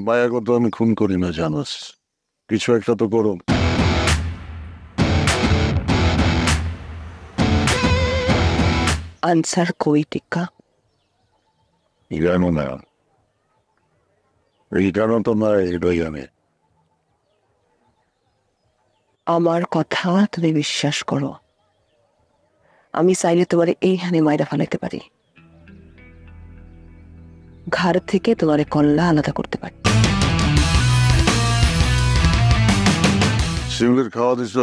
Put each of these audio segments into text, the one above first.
মায়াকে তো আমি খুন করি না, জানোস। কিছু একটা তো করো। আনসার কই টিক্কা? জানো না, এই জানো তো না, এটাই জানে। আমার কথা তুমি বিশ্বাস করো, আমি চাইলে তোমারে এইখানে মাইরা ফেলাইতে পারি, ঘর থেকে তোমারে কল্লা আলাদা করতে পারি। শিউলির খাওয়া দিছ?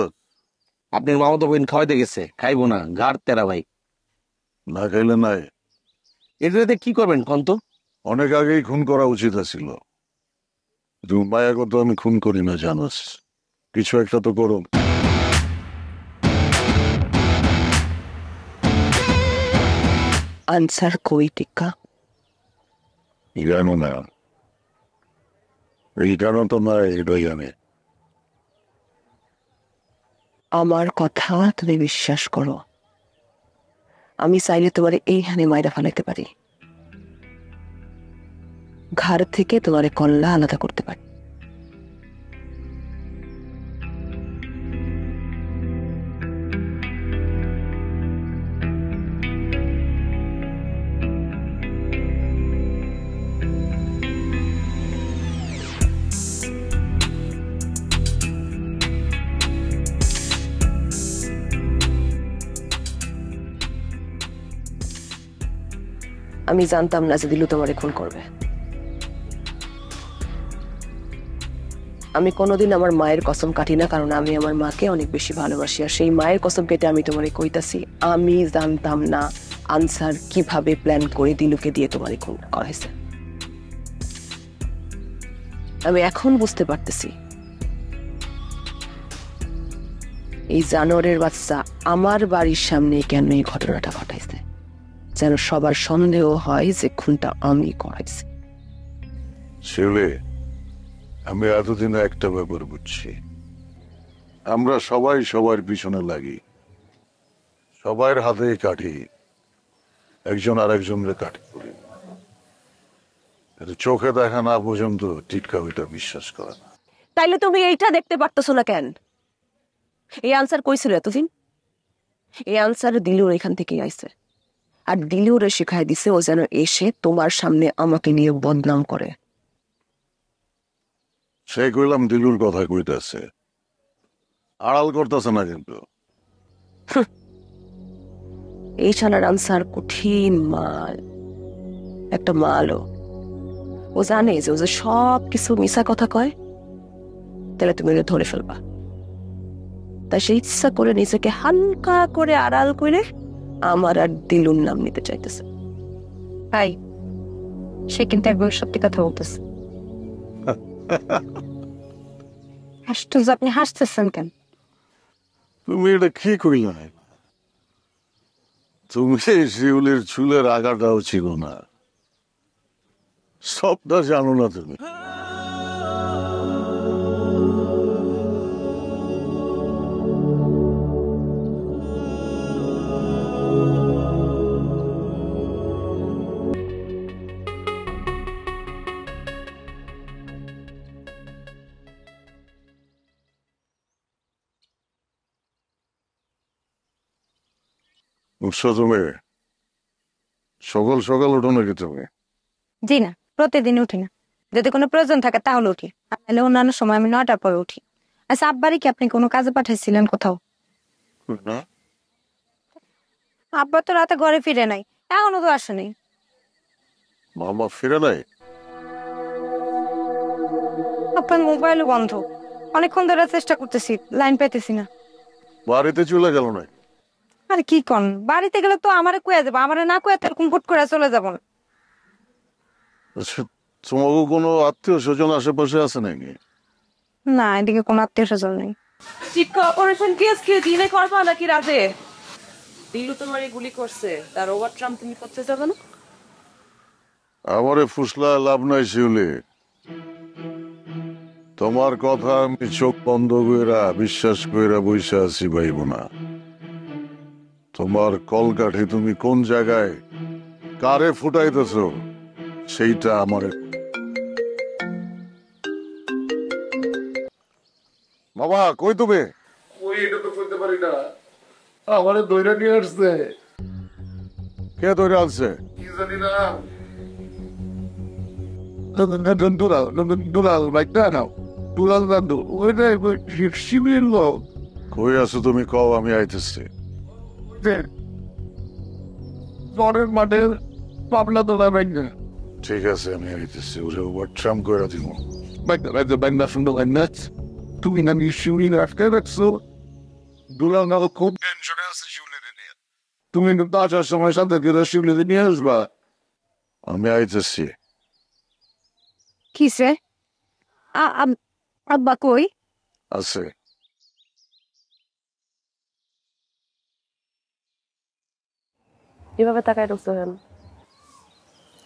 আপনার মামাতো বোন খাওয়াইতে গেছে, খাইবো না, ঘাড় তেরা ভাই। না খাইলে নাই। এটাতে কি করবেন কন্ত? অনেক আগেই খুন করা উচিত ছিল। মায়াকে তো আমি খুন করি না, জানোস। কিছু একটা তো করো। আনসার কই টিক্কা? জানো না, এই জানো তো না, এটাই জানে। আমার কথা তুমি বিশ্বাস করো, আমি চাইলে তোমারে এইখানে মাইরা ফেলাইতে পারি, ঘর থেকে তোমারে কল্লা আলাদা করতে পারি। আমি জানতাম না যে দিলু তোমারে খুন করবে। আমি কোনোদিন আমার মায়ের কসম কাটি না, কারণ আমি আমার মাকে অনেক বেশি ভালোবাসি। আর সেই মায়ের কসম কেটে আমি তোমারে কইতাছি, আমি জানতাম না আনসার কিভাবে প্ল্যান করে দিলুকে দিয়ে তোমারে খুন করাইছে। আমি এখন বুঝতে পারতেছি এই জানোয়ারের বাচ্চা আমার বাড়ির সামনে কেন এই ঘটনাটা ঘটাইছে, যেন সবার সন্দেহ হয় যে খুনটা আমি করাইছি। শিউলি, আমি এতদিনে একটা ব্যাপার বুঝছি। আমরা সবাই সবার পিছনে লাগি, সবার হাতে কাঠি, একজন আর একজনের কাঠি করি। চোখে দেখা না পর্যন্ত টিটকা ওইটা বিশ্বাস করে না। তাইলে তুমি এইটা দেখতে পারতেছো না কেন? এই আনসার কইছিল এতদিন? এই আনসার দিলুর এখান থেকেই আইছে, আর দিলুরে শিখাই দিছে ও যেন এসে তোমার সামনে আমাকে নিয়ে বদনাম করে। সে কইলাম দিলুর কথা কইতেছে, আড়াল করতেছে না কিন্তু। এই শালার আনসার কঠিন মাল, একটা মালও। ও জানে যে ও যে সব কিছু মিশা কথা কয়, তাহলে তুমি ওকে ধরে ফেলবা। তাই সে ইচ্ছা করে নিজেকে হালকা করে আড়াল করে আমার আর দিলুর নাম নিতে চাইতেছে। ভাই, সে কিন্তু একবার সত্যি কথা বলতেছে। আশ্চর্য, আপনি হাসতেছেন কেন? তুমি এটা কি কইলা? তুমি শিউলির চুলের আগাটাও ছিল না, সবটা জানো না তুমি। উঠছো তুমি? সকাল সকাল উঠো নাকি তুমি? জি না, প্রতিদিন উঠি না। যদি কোনো প্রয়োজন থাকে তাহলে উঠি, নাহলে অন্যান্য সময় আমি 9টার পরে উঠি। আচ্ছা, আব্বারই কি আপনি কোনো কাজে পাঠাইছিলেন কোথাও? না। আব্বা তো রাতে ঘরে ফিরে নাই, এখনো তো আসেনি। মামা ফিরে নাই? আপনার মোবাইলও বন্ধ, অনেকক্ষণ ধরে চেষ্টা করতেছি, লাইন পেতেছি না। বাড়িতে চলে গেল না? আরে কি কন, বাড়িতে গেলে তো আমারে কয়ে যাবো, আমারে না কয়ে এরকম ফুট করে চলে যাবো না। আচ্ছা, তোমাকে কোনো আত্মীয় স্বজন আশেপাশে আছে নাকি? না, এদিকে কোনো আত্মীয় স্বজন নেই। শিক্ষা অপারেশন কেস কি দিনে করবা নাকি রাতে? দিলু তোমারে গুলি করছে, তার ওভার ট্রাম্প তুমি করতে যাবে না? আমারে ফুসলা লাভ নাই শিউলি। তোমার কথা আমি চোখ বন্ধ কইরা বিশ্বাস কইরা বইসা আছি ভাইব না। তোমার কলকাঠি তুমি কোন জায়গায় কারে ফুটাইতেছ সেইটা আমার বাবা কই তুমি? ওই এটা তো করতে পারি না, আমারে দইরা নিয়ে আসছে, কে ধরে আনছে? কি জানি না। দুলাল ভাই না, দুলাল দাদু ওইটা শিবির লোক। কই আছো তুমি? কও, আমি আইতেছি। জ্বরের মাঠে পাবলা তোলা ভাই না, ঠিক আছে, আমি আইতেছি। ওরে ওভারট্রাম করে দিব। বাইনা সুন্দর না, তুমি না শিবির আটকে রাখছো। দুলাল না খুব টেনশনে আছে শিবিরে নিয়ে, তুমি কিন্তু আসার সময় সাথে করে শিবিরে নিয়ে আসবা। আমি আইতেছি। কিসে আব্বা কই? আছে। এভাবে তাকায় ঢুকছো কেন?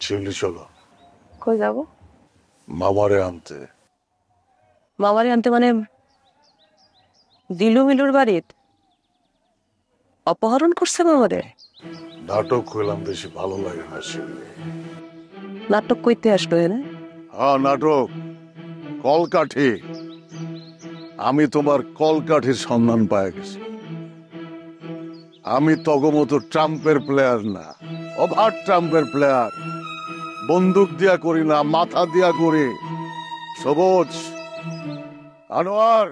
শিউলি চলো, কই যাবো? মামারে আনতে। মামারে আনতে মানে দিলু মিলুর বাড়িত অপহরণ করছে মামারে? নাটক হইলাম বেশি ভালো লাগে না শিউলি। নাটক কইতে আসলো এনে? হ্যাঁ, নাটক। কলকাঠি। আমি তোমার কলকাঠির সন্ধান পায়ে গেছি। আমি তগমতো ট্রাম্পের প্লেয়ার না, ওভার ট্রাম্পের প্লেয়ার। বন্দুক দিয়া করি না, মাথা দিয়া করি। সবুজ, আনোয়ার,